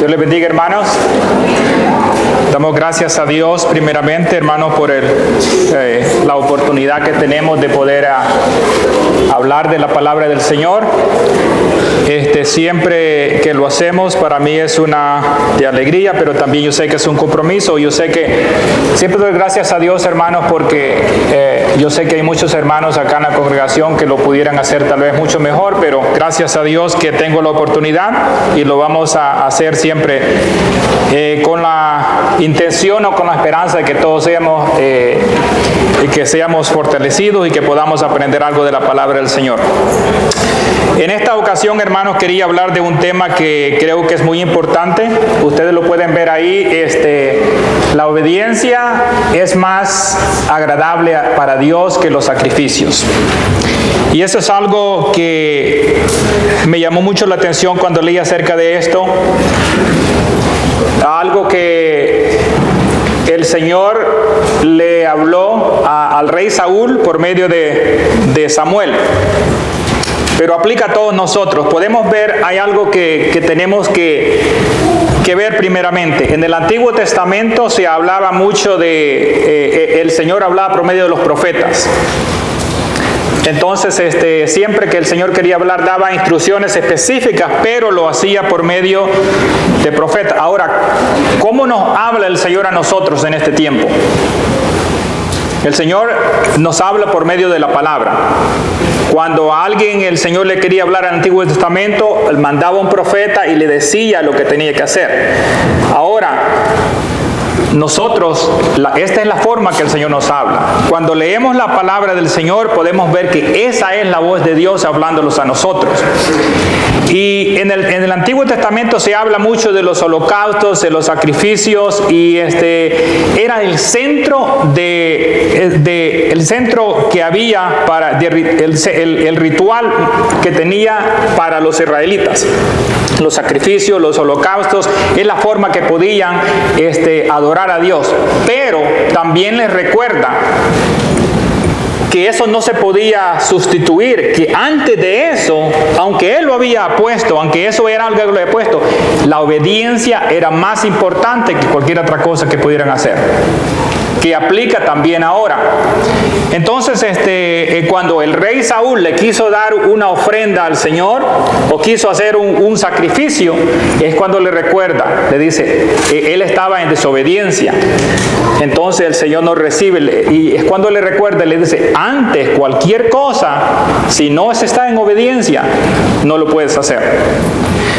Dios les bendiga, hermanos. Damos gracias a Dios primeramente, hermanos, por la oportunidad que tenemos de poder hablar de la palabra del Señor. Siempre que lo hacemos, para mí es una de alegría, pero también yo sé que es un compromiso. Yo sé que siempre doy gracias a Dios, hermanos, porque yo sé que hay muchos hermanos acá en la congregación que lo pudieran hacer tal vez mucho mejor, pero gracias a Dios que tengo la oportunidad y lo vamos a hacer siempre con la intención o con la esperanza de que todos seamos y que seamos fortalecidos y que podamos aprender algo de la palabra del Señor. En esta ocasión, hermanos, quería hablar de un tema que creo que es muy importante. Ustedes lo pueden ver ahí. La obediencia es más agradable para Dios que los sacrificios. Y eso es algo que me llamó mucho la atención cuando leí acerca de esto. Algo que el Señor le habló al rey Saúl por medio de Samuel. Pero aplica a todos nosotros. Podemos ver, hay algo que tenemos que ver primeramente. En el Antiguo Testamento se hablaba mucho el Señor hablaba por medio de los profetas. Entonces, siempre que el Señor quería hablar, daba instrucciones específicas, pero lo hacía por medio de profetas. Ahora, ¿cómo nos habla el Señor a nosotros en este tiempo? El Señor nos habla por medio de la palabra. Cuando a alguien el Señor le quería hablar al Antiguo Testamento, él mandaba un profeta y le decía lo que tenía que hacer. Ahora, nosotros, esta es la forma que el Señor nos habla. Cuando leemos la palabra del Señor, podemos ver que esa es la voz de Dios hablándolos a nosotros. Y en el Antiguo Testamento se habla mucho de los holocaustos, de los sacrificios, y era el centro el centro que había para el ritual que tenía para los israelitas. Los sacrificios, los holocaustos, es la forma que podían adorar a Dios. Pero también les recuerda que eso no se podía sustituir, que antes de eso, aunque Él lo había puesto, aunque eso era algo que lo había puesto, la obediencia era más importante que cualquier otra cosa que pudieran hacer, que aplica también ahora. Entonces, cuando el rey Saúl le quiso dar una ofrenda al Señor, o quiso hacer un sacrificio, es cuando le recuerda, le dice, él estaba en desobediencia. Entonces el Señor no recibe, y es cuando le recuerda, le dice, antes cualquier cosa, si no se está en obediencia, no lo puedes hacer.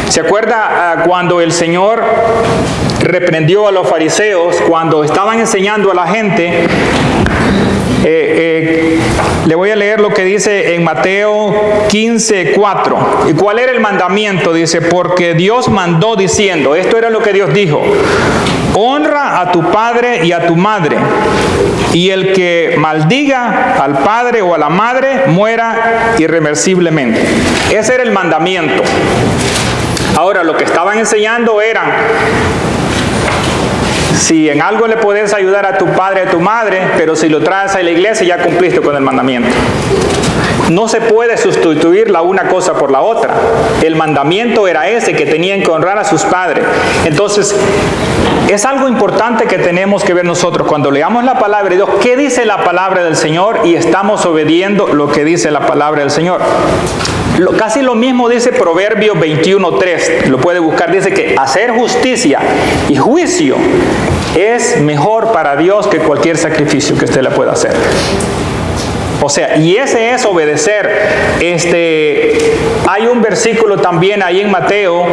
¿Se acuerda cuando el Señor reprendió a los fariseos cuando estaban enseñando a la gente? Le voy a leer lo que dice en Mateo 15:4. ¿Y cuál era el mandamiento? Dice, porque Dios mandó diciendo, esto era lo que Dios dijo: honra a tu padre y a tu madre, y el que maldiga al padre o a la madre muera irreversiblemente. Ese era el mandamiento. Ahora, lo que estaban enseñando era, si en algo le puedes ayudar a tu padre, a tu madre, pero si lo traes a la iglesia ya cumpliste con el mandamiento. No se puede sustituir la una cosa por la otra. El mandamiento era ese, que tenían que honrar a sus padres. Entonces, es algo importante que tenemos que ver nosotros. Cuando leamos la palabra de Dios, ¿qué dice la palabra del Señor? Y estamos obediendo lo que dice la palabra del Señor. Casi lo mismo dice Proverbios 21:3. Lo puede buscar. Dice que hacer justicia y juicio es mejor para Dios que cualquier sacrificio que usted le pueda hacer. O sea, y ese es obedecer. Hay un versículo también ahí en Mateo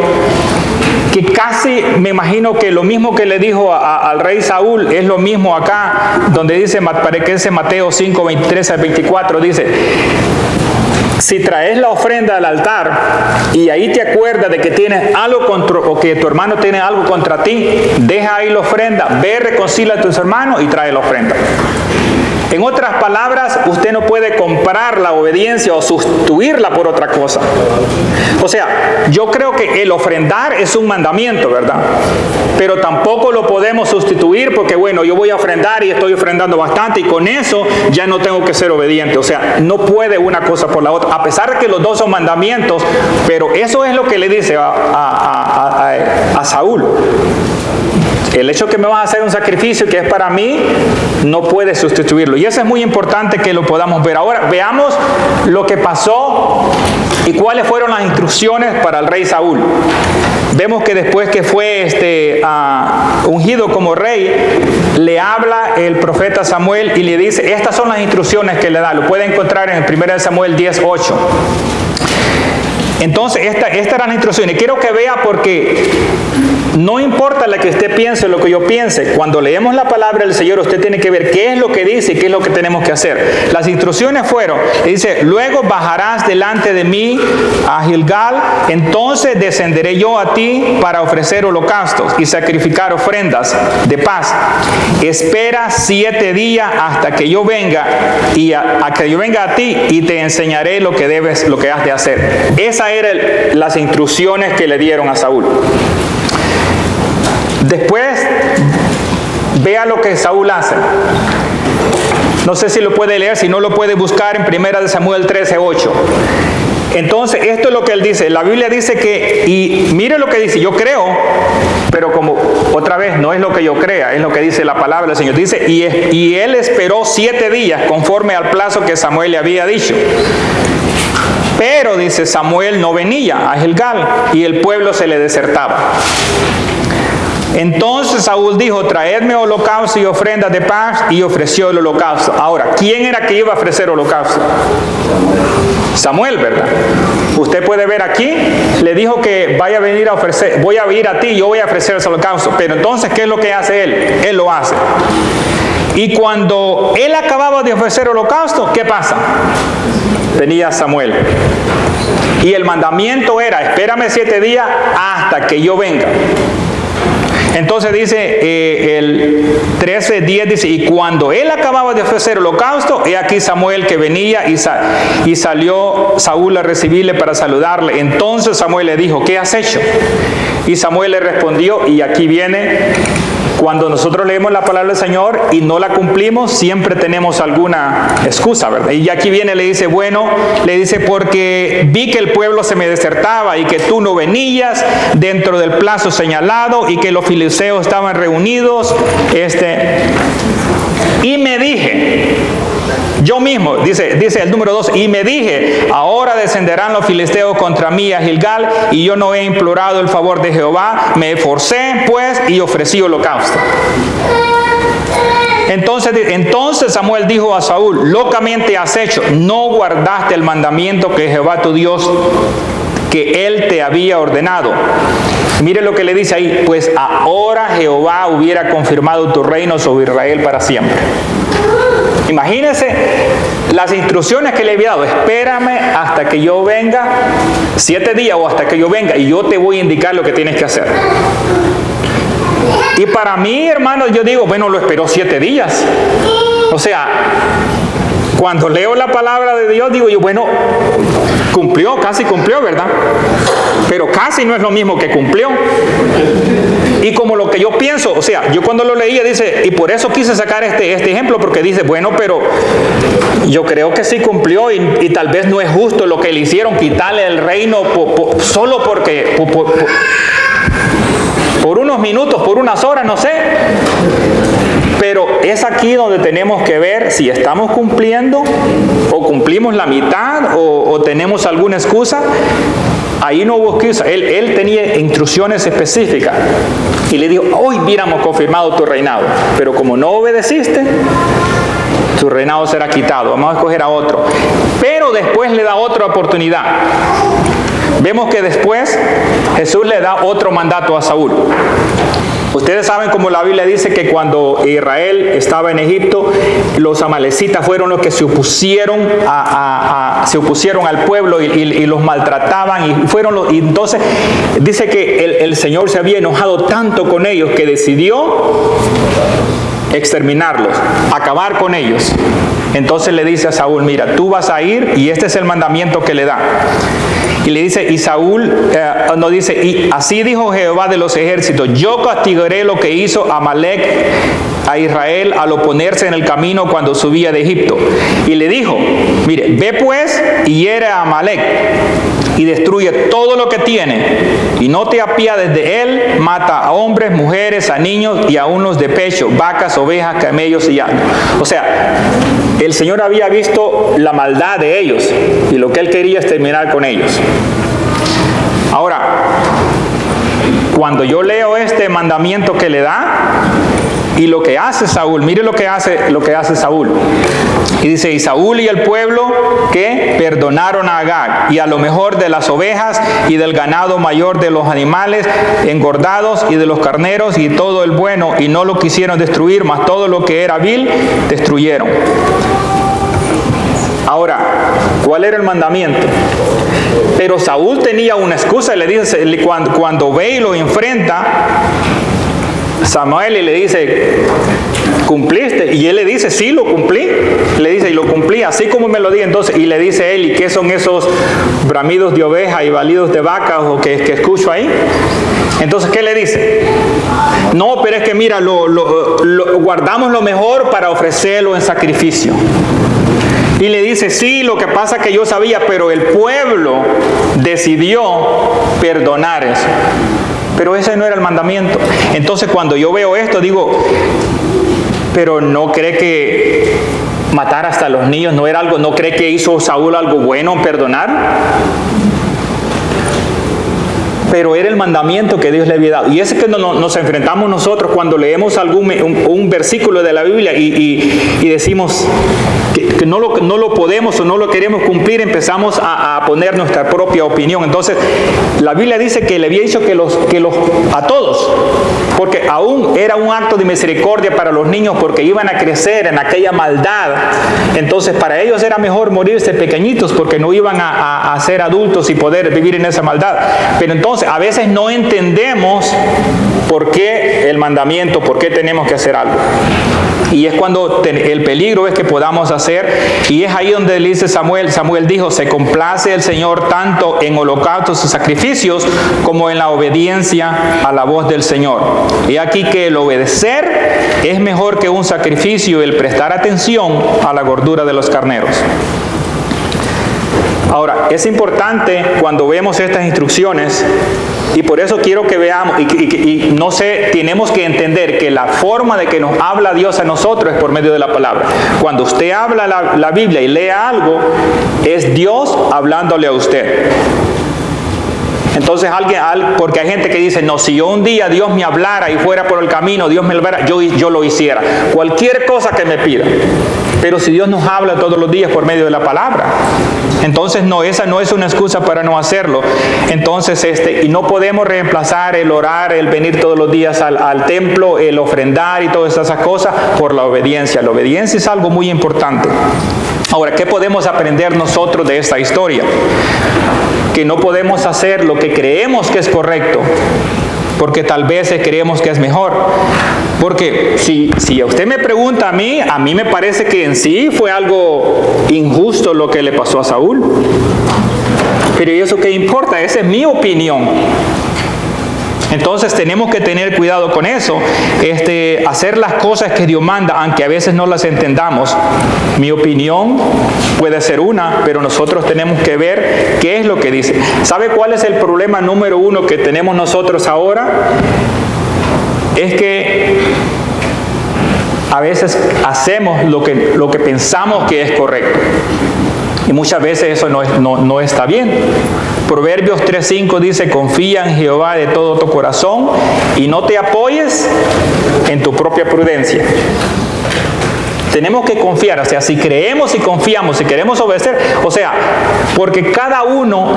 que casi me imagino que lo mismo que le dijo al rey Saúl es lo mismo acá, donde dice, parece Mateo 5:23 al 24, dice: si traes la ofrenda al altar y ahí te acuerdas de que tienes algo o que tu hermano tiene algo contra ti, deja ahí la ofrenda, ve, reconcilia a tus hermanos y trae la ofrenda. En otras palabras, usted no puede comprar la obediencia o sustituirla por otra cosa. O sea, yo creo que el ofrendar es un mandamiento, ¿verdad? Pero tampoco lo podemos sustituir porque, bueno, yo voy a ofrendar y estoy ofrendando bastante y con eso ya no tengo que ser obediente. O sea, no puede una cosa por la otra, a pesar de que los dos son mandamientos, pero eso es lo que le dice a Saúl. El hecho que me vas a hacer un sacrificio que es para mí, no puedes sustituirlo. Y eso es muy importante que lo podamos ver. Ahora, veamos lo que pasó y cuáles fueron las instrucciones para el rey Saúl. Vemos que después que fue ungido como rey, le habla el profeta Samuel y le dice, estas son las instrucciones que le da. Lo puede encontrar en 1 Samuel 10:8. Entonces, esta era la instrucción. Y quiero que vea porque no importa lo que usted piense o lo que yo piense. Cuando leemos la palabra del Señor, usted tiene que ver qué es lo que dice y qué es lo que tenemos que hacer. Las instrucciones fueron, dice, luego bajarás delante de mí a Gilgal, entonces descenderé yo a ti para ofrecer holocaustos y sacrificar ofrendas de paz. Espera 7 días hasta que yo venga y a que yo venga a ti y te enseñaré lo que has de hacer. Esas eran las instrucciones que le dieron a Saúl. Después, vea lo que Saúl hace. No sé si lo puede leer, si no lo puede buscar en 1 Samuel 13:8. Entonces, esto es lo que él dice. La Biblia dice que, y mire lo que dice, yo creo, pero como otra vez no es lo que yo crea, es lo que dice la palabra del Señor. Dice, y él esperó 7 días conforme al plazo que Samuel le había dicho. Pero, dice, Samuel no venía a Gilgal y el pueblo se le desertaba. Entonces Saúl dijo, traedme holocausto y ofrendas de paz, y ofreció el holocausto. Ahora, ¿quién era que iba a ofrecer holocausto? Samuel, ¿verdad? Usted puede ver aquí, le dijo que vaya a venir a ofrecer, voy a ir a ti, yo voy a ofrecer ese holocausto. Pero entonces, ¿qué es lo que hace él? Él lo hace. Y cuando él acababa de ofrecer holocausto, ¿qué pasa? Venía Samuel. Y el mandamiento era, espérame 7 días hasta que yo venga. Entonces dice el 13:10, dice, y cuando él acababa de ofrecer holocausto, he aquí Samuel que venía y salió Saúl a recibirle para saludarle. Entonces Samuel le dijo, ¿qué has hecho? Y Samuel le respondió, y aquí viene, cuando nosotros leemos la palabra del Señor y no la cumplimos, siempre tenemos alguna excusa, ¿verdad? Y aquí viene, le dice, bueno, le dice, porque vi que el pueblo se me desertaba y que tú no venías dentro del plazo señalado y que los filisteos estaban reunidos, y me dije, yo mismo, dice el número 2, y me dije, ahora descenderán los filisteos contra mí a Gilgal, y yo no he implorado el favor de Jehová, me esforcé pues y ofrecí holocausto. Entonces Samuel dijo a Saúl, locamente has hecho, no guardaste el mandamiento que Jehová tu Dios, que él te había ordenado. Mire lo que le dice ahí, pues ahora Jehová hubiera confirmado tu reino sobre Israel para siempre. Imagínense las instrucciones que le había dado, espérame hasta que yo venga, 7 días o hasta que yo venga, y yo te voy a indicar lo que tienes que hacer. Y para mí, hermanos, yo digo, bueno, lo esperó 7 días. O sea, cuando leo la palabra de Dios, digo yo, bueno, casi cumplió, ¿verdad? Pero casi no es lo mismo que cumplió. Y como lo que yo pienso, o sea, yo cuando lo leía dice, y por eso quise sacar este ejemplo, porque dice, bueno, pero yo creo que sí cumplió y tal vez no es justo lo que le hicieron, quitarle el reino solo porque por unos minutos, por unas horas, no sé. Pero es aquí donde tenemos que ver si estamos cumpliendo o cumplimos la mitad o tenemos alguna excusa. Ahí no hubo excusa. Él tenía instrucciones específicas y le dijo, hoy hubiéramos confirmado tu reinado, pero como no obedeciste, tu reinado será quitado, vamos a escoger a otro. Pero después le da otra oportunidad. Vemos que después Jesús le da otro mandato a Saúl. Ustedes saben como la Biblia dice que cuando Israel estaba en Egipto, los amalecitas fueron los que se opusieron al pueblo y los maltrataban y entonces dice que el Señor se había enojado tanto con ellos que decidió exterminarlos, acabar con ellos. Entonces le dice a Saúl, mira, tú vas a ir, y este es el mandamiento que le da. Y le dice, y Saúl, no dice, y así dijo Jehová de los ejércitos, yo castigaré lo que hizo Amalec a Israel al oponerse en el camino cuando subía de Egipto. Y le dijo, mire, ve pues y hiere a Amalec y destruye todo lo que tiene, y no te apiades de él, mata a hombres, mujeres, a niños y aun los de pecho, vacas, ovejas, camellos y asnos. O sea, el Señor había visto la maldad de ellos y lo que Él quería es terminar con ellos. Ahora, cuando yo leo este mandamiento que le da y lo que hace Saúl, mire lo que hace Saúl. Y dice, y Saúl y el pueblo que perdonaron a Agag, y a lo mejor de las ovejas y del ganado mayor de los animales engordados y de los carneros y todo el bueno, y no lo quisieron destruir, mas todo lo que era vil destruyeron. Ahora, ¿cuál era el mandamiento? Pero Saúl tenía una excusa, y le dice, cuando ve y lo enfrenta Samuel y le dice, ¿cumpliste? Y él le dice, sí, lo cumplí. Le dice, y lo cumplí, así como me lo di. Entonces, y le dice él, ¿y qué son esos bramidos de oveja y balidos de vaca o que escucho ahí? Entonces, ¿qué le dice? No, pero es que mira, guardamos lo mejor para ofrecerlo en sacrificio. Y le dice, sí, lo que pasa es que yo sabía, pero el pueblo decidió perdonar eso. Pero ese no era el mandamiento. Entonces cuando yo veo esto digo, pero ¿no cree que matar hasta los niños no era algo? ¿No cree que hizo Saúl algo bueno en perdonar? Pero era el mandamiento que Dios le había dado. Y ese que nos enfrentamos nosotros cuando leemos un versículo de la Biblia y decimos que no lo podemos o no lo queremos cumplir, empezamos a poner nuestra propia opinión. Entonces, la Biblia dice que le había dicho a todos, porque aún era un acto de misericordia para los niños, porque iban a crecer en aquella maldad. Entonces, para ellos era mejor morirse pequeñitos, porque no iban a ser adultos y poder vivir en esa maldad. Pero entonces, a veces no entendemos por qué el mandamiento, por qué tenemos que hacer algo. Y es cuando el peligro es que podamos hacer, y es ahí donde le dice Samuel dijo, se complace el Señor tanto en holocaustos y sacrificios como en la obediencia a la voz del Señor. Y aquí que el obedecer es mejor que un sacrificio, el prestar atención a la gordura de los carneros. Ahora, es importante cuando vemos estas instrucciones, y por eso quiero que veamos, y no sé, tenemos que entender que la forma de que nos habla Dios a nosotros es por medio de la palabra. Cuando usted habla la Biblia y lee algo, es Dios hablándole a usted. Entonces porque hay gente que dice, no, si yo un día Dios me hablara y fuera por el camino, Dios me hablara, yo lo hiciera. Cualquier cosa que me pida. Pero si Dios nos habla todos los días por medio de la palabra, entonces no, esa no es una excusa para no hacerlo. Entonces, y no podemos reemplazar el orar, el venir todos los días al templo, el ofrendar y todas esas cosas por la obediencia. La obediencia es algo muy importante. Ahora, ¿qué podemos aprender nosotros de esta historia? Que no podemos hacer lo que creemos que es correcto, porque tal vez creemos que es mejor. Porque si usted me pregunta a mí me parece que en sí fue algo injusto lo que le pasó a Saúl. Pero ¿y eso qué importa? Esa es mi opinión. Entonces tenemos que tener cuidado con eso, hacer las cosas que Dios manda, aunque a veces no las entendamos. Mi opinión puede ser una, pero nosotros tenemos que ver qué es lo que dice. ¿Sabe cuál es el problema número uno que tenemos nosotros ahora? Es que a veces hacemos lo que pensamos que es correcto. Y muchas veces eso no está bien. Proverbios 3:5 dice, confía en Jehová de todo tu corazón y no te apoyes en tu propia prudencia. Tenemos que confiar, o sea, si creemos y confiamos, si queremos obedecer, o sea, porque cada uno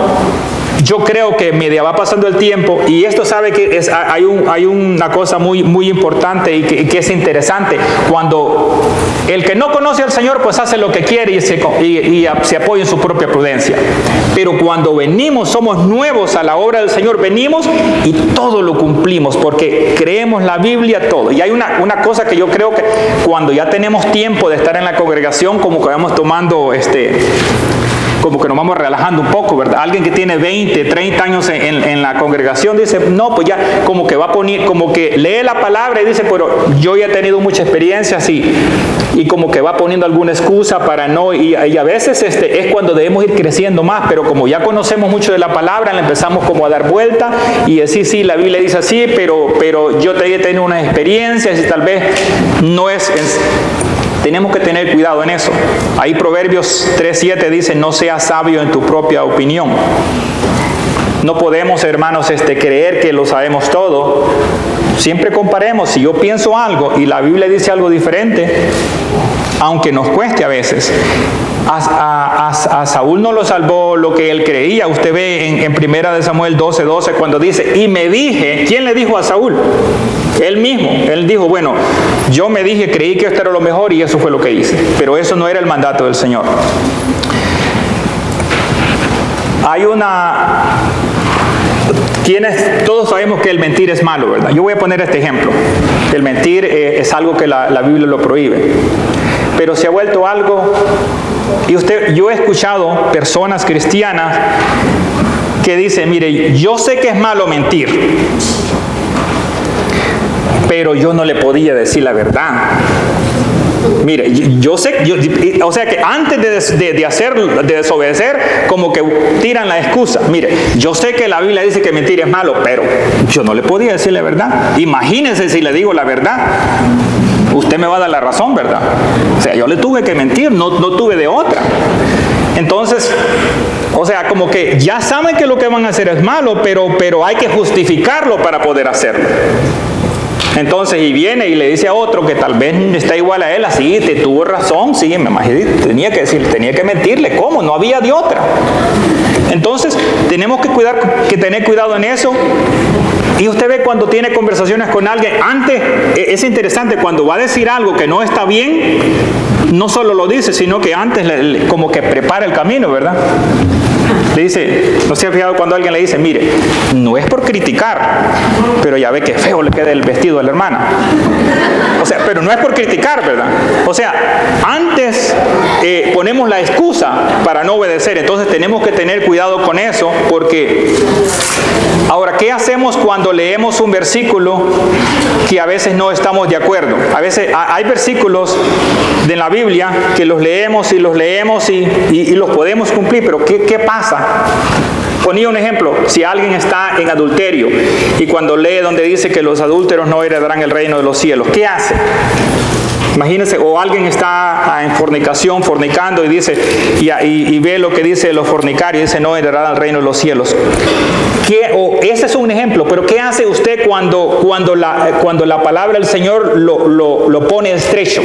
yo creo que media va pasando el tiempo, y esto sabe que hay una cosa muy, muy importante y que es interesante. Cuando el que no conoce al Señor, pues hace lo que quiere y se apoya en su propia prudencia. Pero cuando venimos, somos nuevos a la obra del Señor, venimos y todo lo cumplimos, porque creemos la Biblia, todo. Y hay una cosa que yo creo que cuando ya tenemos tiempo de estar en la congregación, como que vamos tomando como que nos vamos relajando un poco, ¿verdad? Alguien que tiene 20, 30 años en la congregación dice, no, pues ya como que va a poner, como que lee la palabra y dice, pero yo ya he tenido mucha experiencia así, y como que va poniendo alguna excusa para no, y a veces es cuando debemos ir creciendo más, pero como ya conocemos mucho de la palabra, le empezamos como a dar vuelta y decir, sí, la Biblia dice así, pero yo he tenido una experiencia, y tal vez no es. Tenemos que tener cuidado en eso. Ahí Proverbios 3:7 dice, no seas sabio en tu propia opinión. No podemos, hermanos, creer que lo sabemos todo. Siempre comparemos. Si yo pienso algo y la Biblia dice algo diferente, aunque nos cueste a veces. A Saúl no lo salvó lo que él creía. Usted ve en 1 Samuel 12:12 cuando dice, y me dije, ¿quién le dijo a Saúl? Él mismo. Él dijo, bueno, yo me dije, creí que esto era lo mejor y eso fue lo que hice. Pero eso no era el mandato del Señor. Todos sabemos que el mentir es malo, ¿verdad? Yo voy a poner este ejemplo. El mentir es algo que la Biblia lo prohíbe. Pero se ha vuelto algo, yo he escuchado personas cristianas que dicen, mire, yo sé que es malo mentir, pero yo no le podía decir la verdad. Mire, yo sé, o sea que antes de desobedecer, como que tiran la excusa. Mire, yo sé que la Biblia dice que mentir es malo, pero yo no le podía decir la verdad. Imagínense si le digo la verdad. Usted me va a dar la razón, ¿verdad? O sea, yo le tuve que mentir, no tuve de otra. Entonces, o sea, como que ya saben que lo que van a hacer es malo, pero hay que justificarlo para poder hacerlo. Entonces, y viene y le dice a otro que tal vez está igual a él, así, te tuvo razón, sí, me imaginé, tenía que mentirle, ¿cómo? No había de otra. Entonces, tenemos que tener cuidado en eso. Y usted ve cuando tiene conversaciones con alguien, antes, es interesante, cuando va a decir algo que no está bien, no solo lo dice, sino que antes como que prepara el camino, ¿verdad? Le dice, ¿no se ha fijado cuando alguien le dice, mire, no es por criticar, pero ya ve que feo le queda el vestido de la hermana? O sea, pero no es por criticar, ¿verdad? O sea, antes ponemos la excusa para no obedecer, entonces tenemos que tener cuidado con eso, porque ahora, ¿qué hacemos cuando leemos un versículo que a veces no estamos de acuerdo? A veces hay versículos de la Biblia que los leemos y los podemos cumplir, pero ¿qué pasa? Ponía un ejemplo, si alguien está en adulterio y cuando lee donde dice que los adúlteros no heredarán el reino de los cielos, ¿qué hace? Imagínense, o alguien está en fornicación, fornicando y dice, y ve lo que dice los fornicarios y dice, no heredarán el reino de los cielos. Ese es un ejemplo, pero ¿qué hace usted cuando la palabra del Señor lo pone estrecho?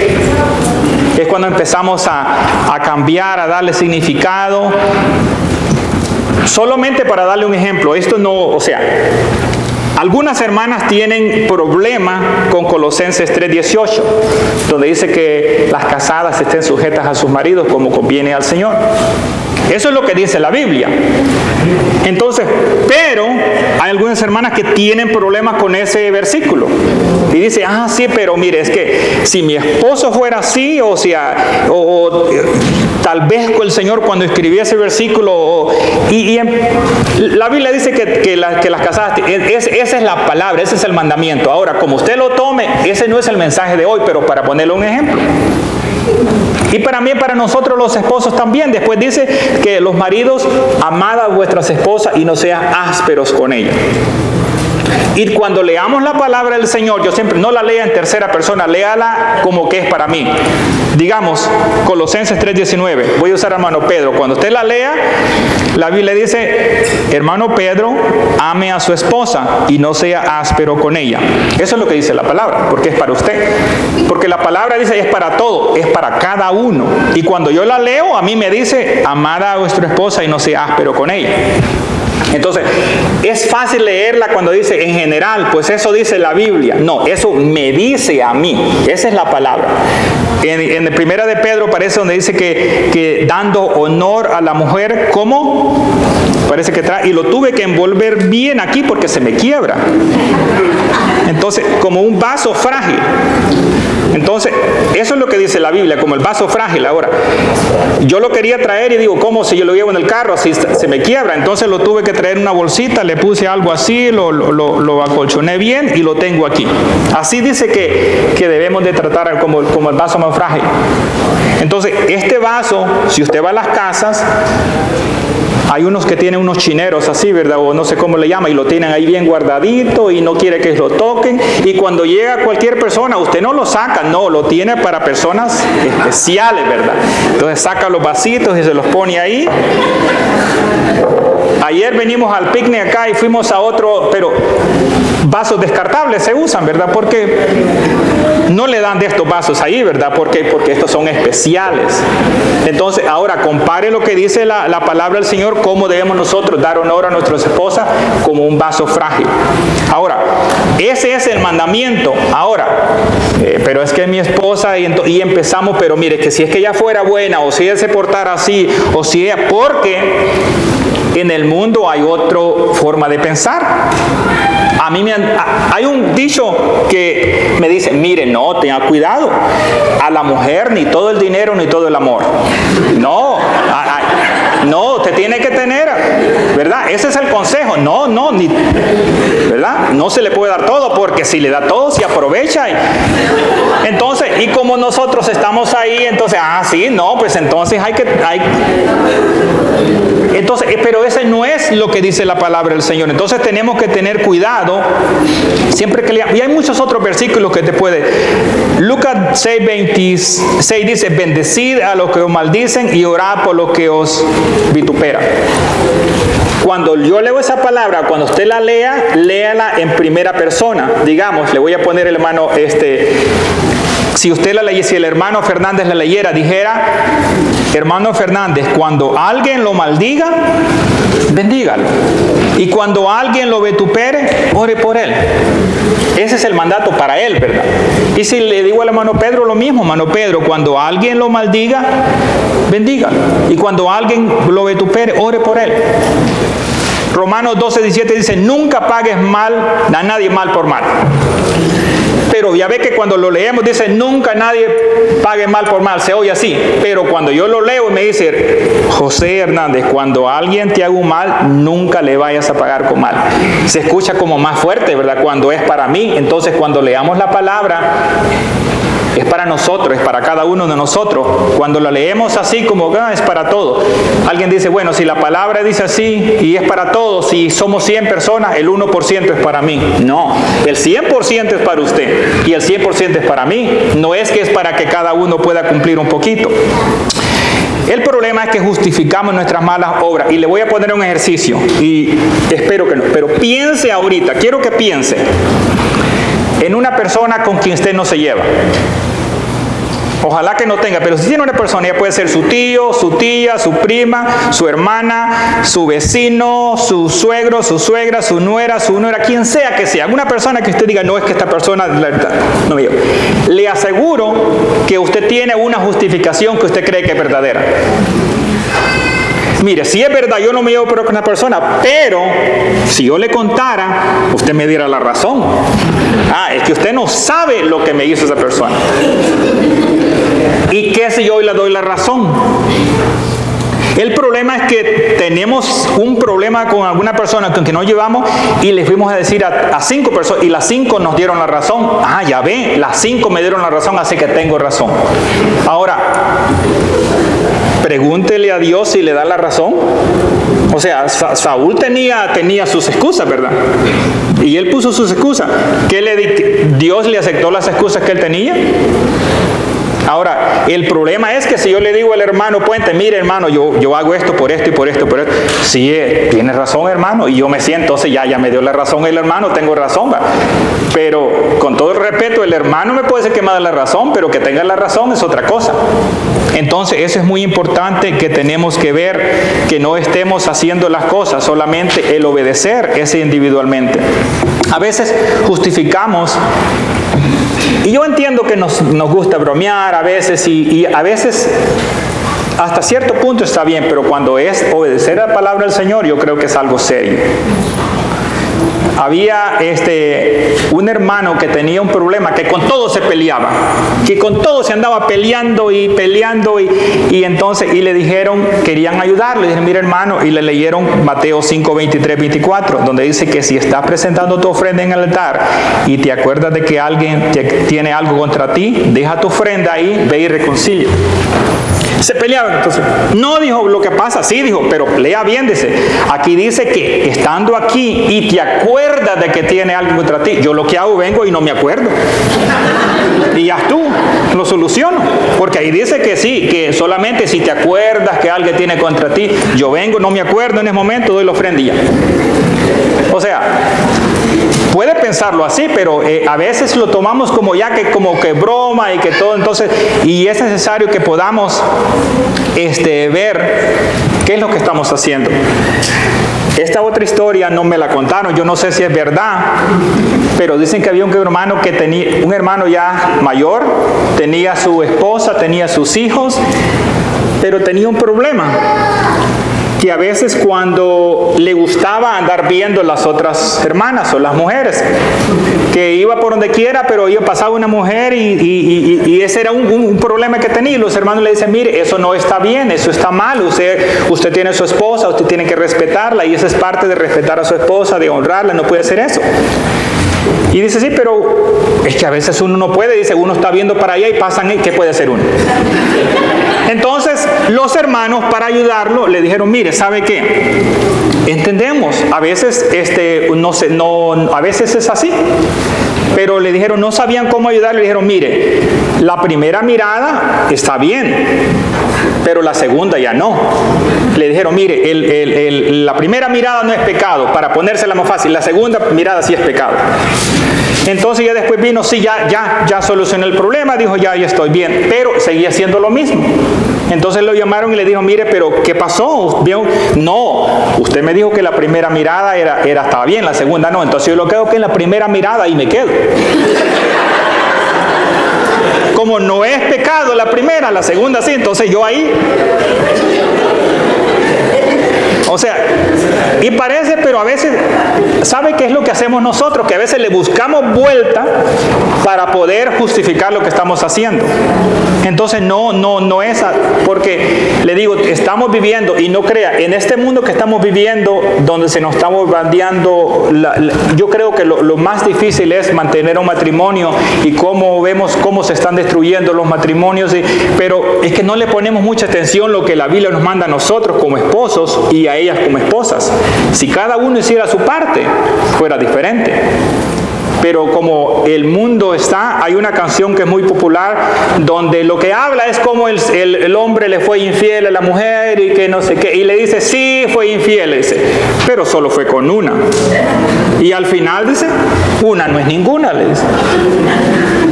Es cuando empezamos a cambiar, a darle significado. Solamente para darle un ejemplo, esto no, o sea, algunas hermanas tienen problema con Colosenses 3:18, donde dice que las casadas estén sujetas a sus maridos como conviene al Señor. Eso es lo que dice la Biblia. Entonces, pero hay algunas hermanas que tienen problemas con ese versículo. Y dice, sí, pero mire, es que si mi esposo fuera así, o tal vez el Señor cuando escribió ese versículo, la Biblia dice que las casadas, esa es la palabra, ese es el mandamiento. Ahora, como usted lo tome, ese no es el mensaje de hoy, pero para ponerle un ejemplo. Y para nosotros los esposos también. Después dice que los maridos, amad a vuestras esposas y no sean ásperos con ellas. Y cuando leamos la palabra del Señor, yo siempre no la lea en tercera persona, léala como que es para mí. Digamos, Colosenses 3:19, voy a usar a hermano Pedro. Cuando usted la lea, la Biblia dice, hermano Pedro, ame a su esposa y no sea áspero con ella. Eso es lo que dice la palabra, porque es para usted. Porque la palabra dice, es para todo, es para cada uno. Y cuando yo la leo, a mí me dice, amad a vuestra esposa y no sea áspero con ella. Entonces, es fácil leerla cuando dice en general, pues eso dice la Biblia. No, eso me dice a mí. Esa es la palabra. En la primera de Pedro parece donde dice que dando honor a la mujer, ¿cómo? Parece que trae, y lo tuve que envolver bien aquí porque se me quiebra. Entonces, como un vaso frágil. Entonces, eso es lo que dice la Biblia, como el vaso frágil. Ahora, yo lo quería traer y digo, ¿cómo si yo lo llevo en el carro? Así se me quiebra. Entonces lo tuve que traer en una bolsita, le puse algo así, lo acolchoné bien y lo tengo aquí. Así dice que debemos de tratar como el vaso más frágil. Entonces, este vaso, si usted va a las casas, hay unos que tienen unos chineros así, ¿verdad? O no sé cómo le llama, y lo tienen ahí bien guardadito y no quiere que lo toquen. Y cuando llega cualquier persona, usted no lo saca, no, lo tiene para personas especiales, ¿verdad? Entonces saca los vasitos y se los pone ahí. Ayer venimos al picnic acá y fuimos a otro, pero vasos descartables se usan, ¿verdad? Porque no le dan de estos vasos ahí, ¿verdad? Porque estos son especiales. Entonces, ahora compare lo que dice la palabra del Señor, cómo debemos nosotros dar honor a nuestras esposas como un vaso frágil. Ahora, ese es el mandamiento. Ahora, pero es que mi esposa, y empezamos, pero mire, que si es que ella fuera buena, o si ella se portara así, o si ella, porque en el mundo hay otra forma de pensar. A mí hay un dicho que me dice, mire, no, tenga cuidado, a la mujer ni todo el dinero ni todo el amor. No, usted tiene que tener, ¿verdad? Ese es el consejo. ¿Verdad? No se le puede dar todo, porque si le da todo, se aprovecha. Entonces, y como nosotros estamos ahí, entonces, sí, no, pues entonces entonces, pero ese no es lo que dice la palabra del Señor. Entonces tenemos que tener cuidado siempre que leamos. Y hay muchos otros versículos que te puede. Lucas 6:26 dice, bendecid a los que os maldicen y orad por los que os vituperan. Cuando yo leo esa palabra, cuando usted la lea, léala en primera persona. Digamos, le voy a poner el hermano, si usted la leyera, si el hermano Fernández la leyera, dijera, hermano Fernández, cuando alguien lo maldiga, bendígalo. Y cuando alguien lo vitupere, ore por él. Ese es el mandato para él, ¿verdad? Y si le digo al hermano Pedro lo mismo, hermano Pedro, cuando alguien lo maldiga, bendígalo. Y cuando alguien lo vitupere, ore por él. Romanos 12:17 dice, nunca pagues a nadie mal por mal. Pero ya ve que cuando lo leemos dice, nunca nadie pague mal por mal, se oye así. Pero cuando yo lo leo me dice, José Hernández, cuando alguien te haga un mal, nunca le vayas a pagar con mal. Se escucha como más fuerte, ¿verdad? Cuando es para mí. Entonces cuando leamos la palabra, es para nosotros, es para cada uno de nosotros. Cuando la leemos así como es para todos. Alguien dice, bueno, si la palabra dice así y es para todos, si somos 100 personas, el 1% es para mí. No, el 100% es para usted y el 100% es para mí. No es que es para que cada uno pueda cumplir un poquito. El problema es que justificamos nuestras malas obras. Y le voy a poner un ejercicio y espero que no, pero piense ahorita, quiero que piense en una persona con quien usted no se lleva. Ojalá que no tenga, pero si tiene una persona, ya puede ser su tío, su tía, su prima, su hermana, su vecino, su suegro, su suegra, su nuera, quien sea que sea. Alguna persona que usted diga, no, es que esta persona, no me lleva. Le aseguro que usted tiene una justificación que usted cree que es verdadera. Mire, si es verdad, yo no me llevo por una persona, pero si yo le contara, usted me diera la razón. Es que usted no sabe lo que me hizo esa persona. ¿Y qué si yo hoy le doy la razón? El problema es que tenemos un problema con alguna persona con quien nos llevamos y le fuimos a decir a 5 personas y las 5 nos dieron la razón. Ya ve, las 5 me dieron la razón, así que tengo razón. Ahora, pregúntele a Dios si le da la razón. O sea, Saúl tenía sus excusas, ¿verdad? Y él puso sus excusas. ¿Dios le aceptó las excusas que él tenía? Ahora, el problema es que si yo le digo al hermano Puente, mire hermano, yo hago esto por esto y por esto, por esto. Sí, tiene razón hermano, y yo me siento, entonces ya me dio la razón el hermano, tengo razón, ¿va? Pero con todo el respeto, el hermano me puede decir que me da la razón, pero que tenga la razón es otra cosa. Entonces eso es muy importante, que tenemos que ver que no estemos haciendo las cosas, solamente el obedecer es individualmente. A veces justificamos, y yo entiendo que nos gusta bromear a veces, y a veces hasta cierto punto está bien, pero cuando es obedecer a la palabra del Señor, yo creo que es algo serio. Había un hermano que tenía un problema, que con todo se peleaba, que con todo se andaba peleando y entonces le dijeron, querían ayudarle, le dijeron, mira hermano, y le leyeron Mateo 5, 23, 24, donde dice que si estás presentando tu ofrenda en el altar y te acuerdas de que alguien tiene algo contra ti, deja tu ofrenda ahí, ve y reconcilia. Se peleaban entonces. No dijo lo que pasa, sí dijo, pero lea bien, dice. Aquí dice que estando aquí y te acuerdas de que tiene algo contra ti, yo lo que hago, vengo y no me acuerdo. Y ya tú lo soluciono. Porque ahí dice que sí, que solamente si te acuerdas que alguien tiene contra ti, yo vengo, no me acuerdo en ese momento, doy la ofrendilla. O sea, puede pensarlo así, pero a veces lo tomamos como que broma y que todo, entonces, y es necesario que podamos ver qué es lo que estamos haciendo. Esta otra historia no me la contaron, yo no sé si es verdad, pero dicen que había un hermano ya mayor, tenía su esposa, tenía sus hijos, pero tenía un problema. Que a veces cuando le gustaba andar viendo las otras hermanas o las mujeres, que iba por donde quiera, pero pasaba una mujer y ese era un problema que tenía. Y los hermanos le dicen, mire, eso no está bien, eso está mal, usted tiene su esposa, usted tiene que respetarla, y eso es parte de respetar a su esposa, de honrarla, no puede hacer eso. Y dice, sí, pero es que a veces uno no puede, dice, uno está viendo para allá y pasan, ¿qué puede hacer uno? Entonces, los hermanos, para ayudarlo, le dijeron, mire, ¿sabe qué? Entendemos, a veces, a veces es así. Pero le dijeron, no sabían cómo ayudarle, le dijeron, mire, la primera mirada está bien, pero la segunda ya no. Le dijeron, mire, la primera mirada no es pecado, para ponérsela más fácil, la segunda mirada sí es pecado. Entonces ya después vino, sí, ya solucioné el problema, dijo, ya estoy bien, pero seguía haciendo lo mismo. Entonces lo llamaron y le dijo, mire, pero ¿qué pasó? No, usted me dijo que la primera mirada estaba bien, la segunda no, entonces yo lo quedo que en la primera mirada y me quedo. Como no es pecado la primera, la segunda sí, entonces yo ahí. O sea, y parece, pero a veces, ¿sabe qué es lo que hacemos nosotros? Que a veces le buscamos vuelta para poder justificar lo que estamos haciendo. Entonces no es, porque le digo, estamos viviendo, y no crea, en este mundo que estamos viviendo, donde se nos está bombardeando, yo creo que lo más difícil es mantener un matrimonio, y cómo vemos cómo se están destruyendo los matrimonios, pero es que no le ponemos mucha atención lo que la Biblia nos manda a nosotros como esposos y a ellas como esposas. Si cada uno hiciera su parte, fuera diferente. Pero como el mundo está, hay una canción que es muy popular, donde lo que habla es como el hombre le fue infiel a la mujer y que no sé qué, y le dice, sí, fue infiel, dice, pero solo fue con una. Y al final dice, una no es ninguna, le dice.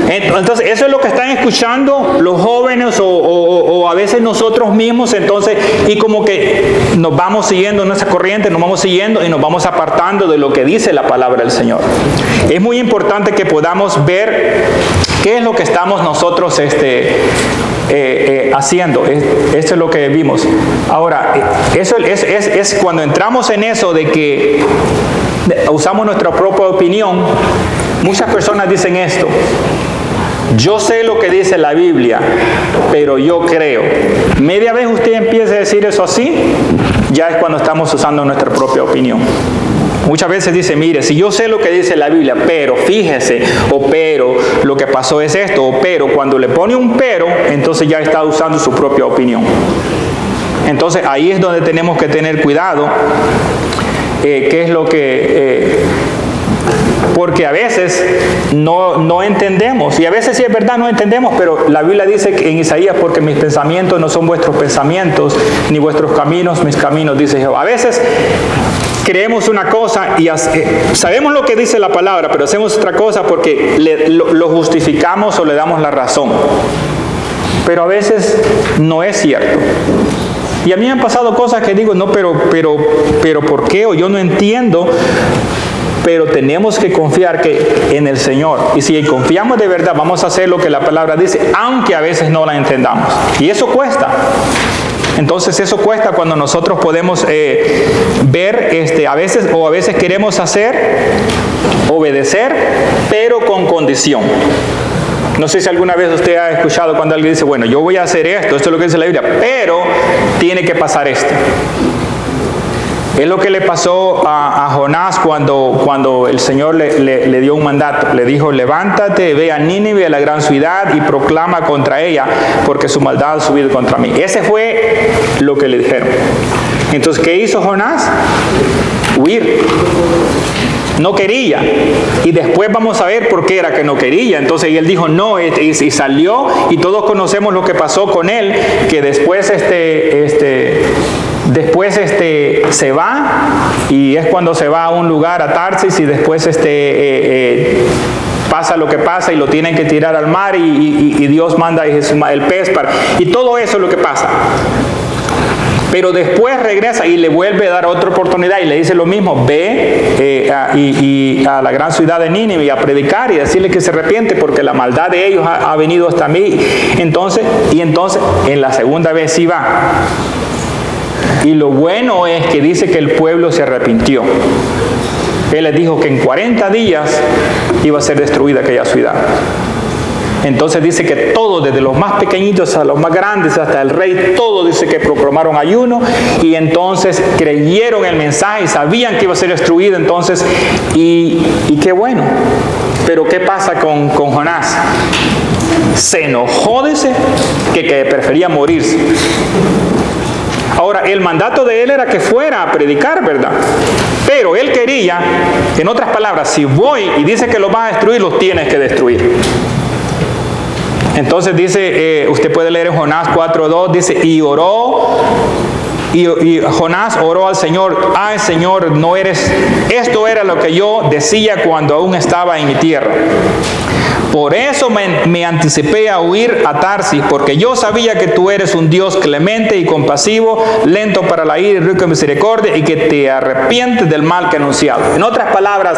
Entonces eso es lo que están escuchando los jóvenes o a veces nosotros mismos, entonces, y como que nos vamos siguiendo en esa corriente, nos vamos siguiendo y nos vamos apartando de lo que dice la palabra del Señor. Es muy importante que podamos ver qué es lo que estamos nosotros haciendo. Esto es lo que vimos. Ahora, eso es cuando entramos en eso de que usamos nuestra propia opinión. Muchas personas dicen esto: yo sé lo que dice la Biblia, pero yo creo. Media vez usted empieza a decir eso así, ya es cuando estamos usando nuestra propia opinión. Muchas veces dice, mire, si yo sé lo que dice la Biblia, pero fíjese, o pero, lo que pasó es esto, o pero, cuando le pone un pero, entonces ya está usando su propia opinión. Entonces ahí es donde tenemos que tener cuidado, qué es lo que porque a veces no entendemos, y a veces sí es verdad, no entendemos, pero la Biblia dice que en Isaías, porque mis pensamientos no son vuestros pensamientos, ni vuestros caminos mis caminos, dice Jehová. A veces creemos una cosa y sabemos lo que dice la palabra, pero hacemos otra cosa porque lo justificamos o le damos la razón. Pero a veces no es cierto. Y a mí me han pasado cosas que digo, no, pero ¿por qué? O yo no entiendo. Pero tenemos que confiar en el Señor. Y si confiamos de verdad, vamos a hacer lo que la palabra dice, aunque a veces no la entendamos. Y eso cuesta. Entonces eso cuesta cuando nosotros podemos ver, a veces queremos obedecer, pero con condición. No sé si alguna vez usted ha escuchado cuando alguien dice, bueno, yo voy a hacer esto es lo que dice la Biblia, pero tiene que pasar esto. Es lo que le pasó a Jonás cuando el Señor le dio un mandato. Le dijo, levántate, ve a Nínive, a la gran ciudad, y proclama contra ella, porque su maldad ha subido contra mí. Ese fue lo que le dijeron. Entonces, ¿qué hizo Jonás? Huir. No quería. Y después vamos a ver por qué era que no quería. Entonces él dijo no, y salió, y todos conocemos lo que pasó con él, que después se va, y es cuando se va a un lugar, a Tarsis, y después pasa lo que pasa y lo tienen que tirar al mar, y Dios manda el pez y todo eso es lo que pasa. Pero después regresa y le vuelve a dar otra oportunidad y le dice lo mismo, ve a la gran ciudad de Nínive a predicar y decirle que se arrepiente porque la maldad de ellos ha venido hasta mí. Entonces en la segunda vez sí va. Y lo bueno es que dice que el pueblo se arrepintió. Él les dijo que en 40 días iba a ser destruida aquella ciudad. Entonces dice que todos, desde los más pequeñitos a los más grandes, hasta el rey, todos dice que proclamaron ayuno, y entonces creyeron el mensaje y sabían que iba a ser destruido. Entonces, y qué bueno. Pero ¿qué pasa con Jonás? Se enojó, dice, que prefería morirse. Ahora, el mandato de él era que fuera a predicar, ¿verdad? Pero él quería, en otras palabras, si voy y dice que los vas a destruir, los tienes que destruir. Entonces dice, usted puede leer en Jonás 4:2, dice, y oró, y Jonás oró al Señor, ay Señor, no eres, esto era lo que yo decía cuando aún estaba en mi tierra. Por eso me anticipé a huir a Tarsis, porque yo sabía que tú eres un Dios clemente y compasivo, lento para la ira y rico en misericordia, y que te arrepientes del mal que he anunciado. En otras palabras,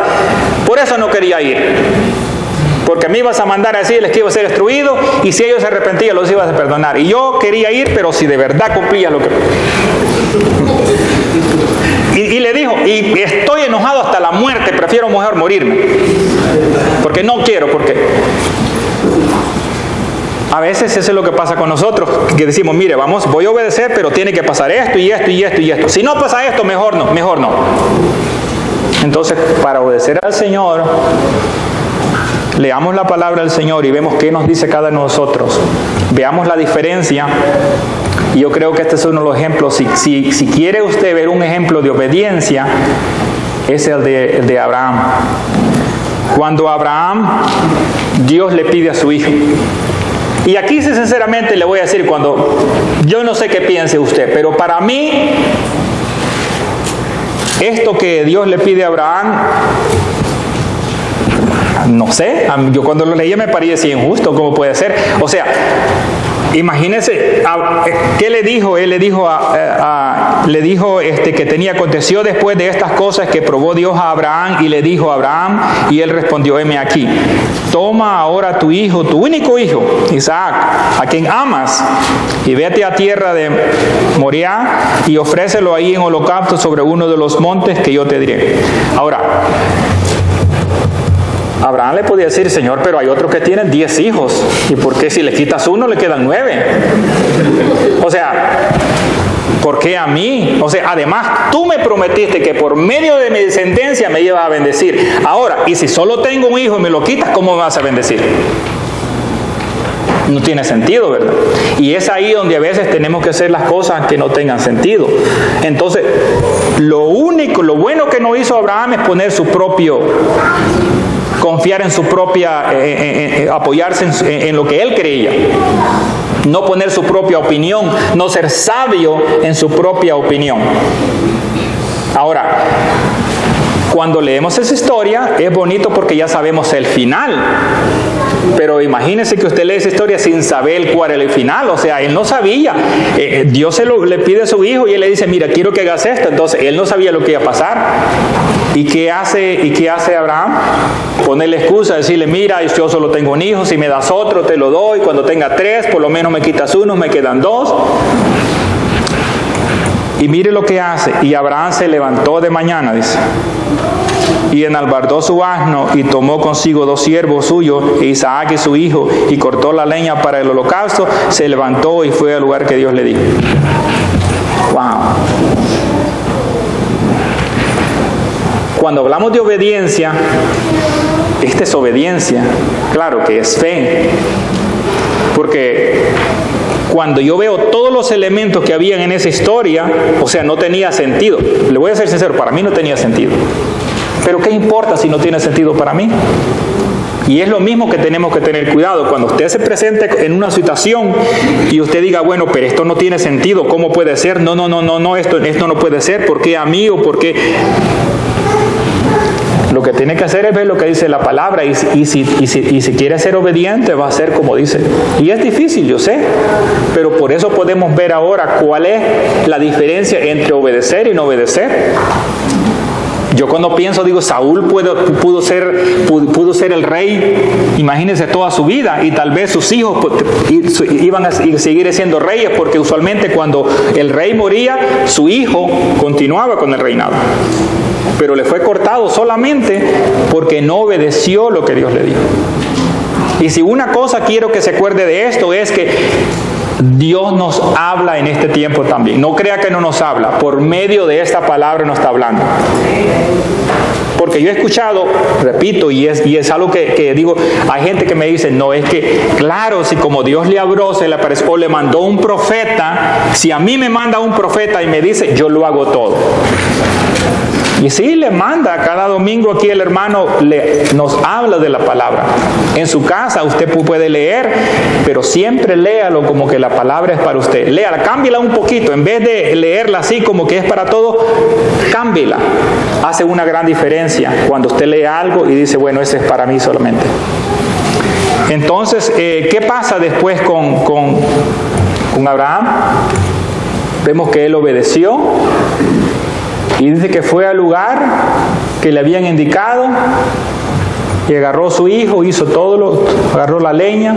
por eso no quería ir. Porque me ibas a mandar a decirles que iba a ser destruido, y si ellos se arrepentían los ibas a perdonar. Y yo quería ir, pero si de verdad cumplía lo que... Y le dijo, y estoy enojado hasta la muerte, prefiero mejor morirme. Porque no quiero, porque... A veces eso es lo que pasa con nosotros, que decimos, mire, voy a obedecer, pero tiene que pasar esto y esto y esto y esto. Si no pasa esto, mejor no. Entonces, para obedecer al Señor, leamos la palabra del Señor y vemos qué nos dice cada uno de nosotros. Veamos la diferencia. Y yo creo que este es uno de los ejemplos. Si quiere usted ver un ejemplo de obediencia, es el de Abraham. Cuando Abraham, Dios le pide a su hijo. Y aquí sinceramente le voy a decir, yo no sé qué piense usted, pero para mí, esto que Dios le pide a Abraham, no sé, yo cuando lo leía me parecía injusto, ¿cómo puede ser? O sea, imagínense, ¿qué le dijo? Él le dijo que aconteció después de estas cosas que probó Dios a Abraham, y le dijo a Abraham, y él respondió, heme aquí, toma ahora tu hijo, tu único hijo, Isaac, a quien amas, y vete a tierra de Moriah, y ofrécelo ahí en holocausto sobre uno de los montes que yo te diré. Ahora, Abraham le podía decir, Señor, pero hay otros que tienen 10 hijos. ¿Y por qué si le quitas uno le quedan 9? O sea, ¿por qué a mí? O sea, además, tú me prometiste que por medio de mi descendencia me ibas a bendecir. Ahora, y si solo tengo un hijo y me lo quitas, ¿cómo me vas a bendecir? No tiene sentido, ¿verdad? Y es ahí donde a veces tenemos que hacer las cosas que no tengan sentido. Entonces, lo bueno que no hizo Abraham es poner su propio confiar en su propia, apoyarse en lo que él creía. No poner su propia opinión, no ser sabio en su propia opinión. Ahora, cuando leemos esa historia, es bonito porque ya sabemos el final. Pero imagínese que usted lee esa historia sin saber cuál era el final. O sea, él no sabía. Dios le pide a su hijo y él le dice, mira, quiero que hagas esto. Entonces, él no sabía lo que iba a pasar. ¿Y qué hace Abraham? Ponerle excusa, decirle, mira, yo solo tengo un hijo, si me das otro te lo doy. Cuando tenga 3, por lo menos me quitas 1, me quedan 2. Y mire lo que hace. Y Abraham se levantó de mañana, dice, y enalbardó su asno y tomó consigo 2 siervos suyos, e Isaac y su hijo, y cortó la leña para el holocausto, se levantó y fue al lugar que Dios le dijo. Wow. Cuando hablamos de obediencia, esta es obediencia, claro que es fe, porque cuando yo veo todos los elementos que habían en esa historia, o sea, no tenía sentido. Le voy a ser sincero, para mí no tenía sentido. Pero ¿qué importa si no tiene sentido para mí? Y es lo mismo que tenemos que tener cuidado. Cuando usted se presente en una situación y usted diga, bueno, pero esto no tiene sentido, ¿cómo puede ser? No, esto no puede ser, ¿por qué a mí o por qué? Lo que tiene que hacer es ver lo que dice la palabra y si quiere ser obediente va a ser como dice. Y es difícil, yo sé, pero por eso podemos ver ahora cuál es la diferencia entre obedecer y no obedecer. Yo cuando pienso, digo, Saúl pudo ser el rey, imagínense, toda su vida, y tal vez sus hijos iban a seguir siendo reyes, porque usualmente cuando el rey moría, su hijo continuaba con el reinado. Pero le fue cortado solamente porque no obedeció lo que Dios le dijo. Y si una cosa quiero que se acuerde de esto es que Dios nos habla en este tiempo también. No crea que no nos habla. Por medio de esta palabra nos está hablando. Porque yo he escuchado, repito, y es algo que digo, hay gente que me dice, no, es que, claro, si como Dios le habló, se le apareció, o le mandó un profeta, si a mí me manda un profeta y me dice, yo lo hago todo. Y sí, le manda, cada domingo aquí el hermano nos habla de la palabra. En su casa usted puede leer, pero siempre léalo como que la palabra es para usted. Léala, cámbiala un poquito, en vez de leerla así como que es para todo, cámbiala. Hace una gran diferencia cuando usted lee algo y dice, bueno, ese es para mí solamente. Entonces, ¿qué pasa después con Abraham? Vemos que él obedeció. Y dice que fue al lugar que le habían indicado y agarró a su hijo, hizo agarró la leña.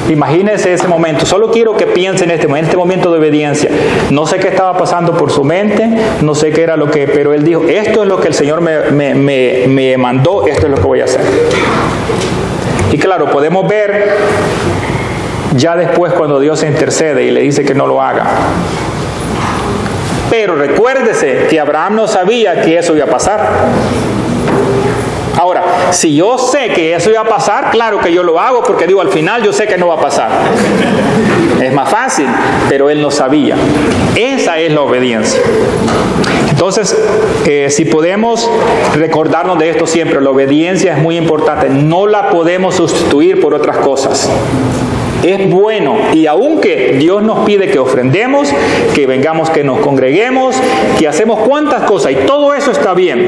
Imagínense ese momento. Solo quiero que piensen en este momento de obediencia. No sé qué estaba pasando por su mente, no sé qué era pero él dijo, esto es lo que el Señor me mandó, esto es lo que voy a hacer. Y claro, podemos ver ya después cuando Dios se intercede y le dice que no lo haga. Pero recuérdese que Abraham no sabía que eso iba a pasar. Ahora, si yo sé que eso iba a pasar, claro que yo lo hago, porque digo, al final yo sé que no va a pasar. Es más fácil, pero él no sabía. Esa es la obediencia. Entonces, si podemos recordarnos de esto siempre, la obediencia es muy importante. No la podemos sustituir por otras cosas. Es bueno, y aunque Dios nos pide que ofrendemos, que vengamos, que nos congreguemos, que hacemos cuantas cosas, y todo eso está bien,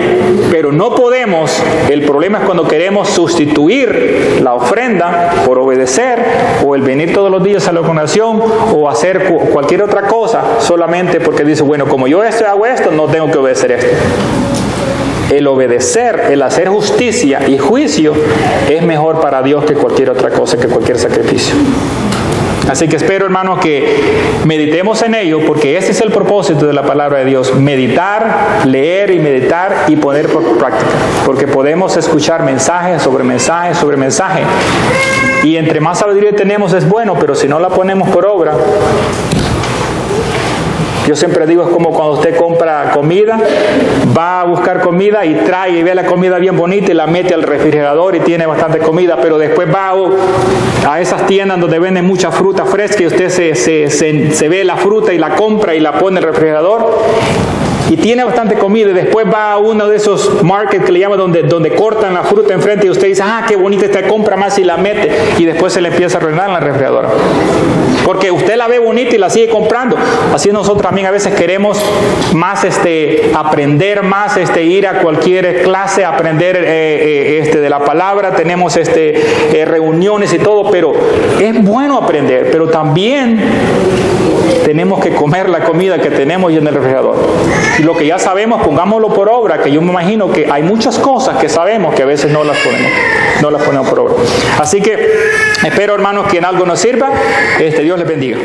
pero no podemos, el problema es cuando queremos sustituir la ofrenda por obedecer, o el venir todos los días a la congregación, o hacer cualquier otra cosa, solamente porque dice, bueno, como yo hago esto, no tengo que obedecer esto. El obedecer, el hacer justicia y juicio es mejor para Dios que cualquier otra cosa, que cualquier sacrificio. Así que espero, hermanos, que meditemos en ello, porque ese es el propósito de la palabra de Dios: meditar, leer y meditar y poner por práctica, porque podemos escuchar mensajes sobre mensajes sobre mensajes, y entre más sabiduría tenemos es bueno, pero si no la ponemos por obra. Yo siempre digo, es como cuando usted compra comida, va a buscar comida y trae y ve la comida bien bonita y la mete al refrigerador y tiene bastante comida, pero después va a esas tiendas donde venden mucha fruta fresca y usted se ve la fruta y la compra y la pone en el refrigerador y tiene bastante comida, y después va a uno de esos markets que le llaman donde cortan la fruta enfrente y usted dice, qué bonita esta, compra más y la mete, y después se le empieza a arruinar en la refrigeradora. Porque usted la ve bonita y la sigue comprando. Así nosotros también a veces queremos más aprender más, ir a cualquier clase, aprender de la palabra, tenemos reuniones y todo, pero es bueno aprender, pero también tenemos que comer la comida que tenemos y en el refrigerador. Y lo que ya sabemos, pongámoslo por obra, que yo me imagino que hay muchas cosas que sabemos que a veces no las ponemos por obra. Así que espero, hermanos, que en algo nos sirva. Dios les bendiga.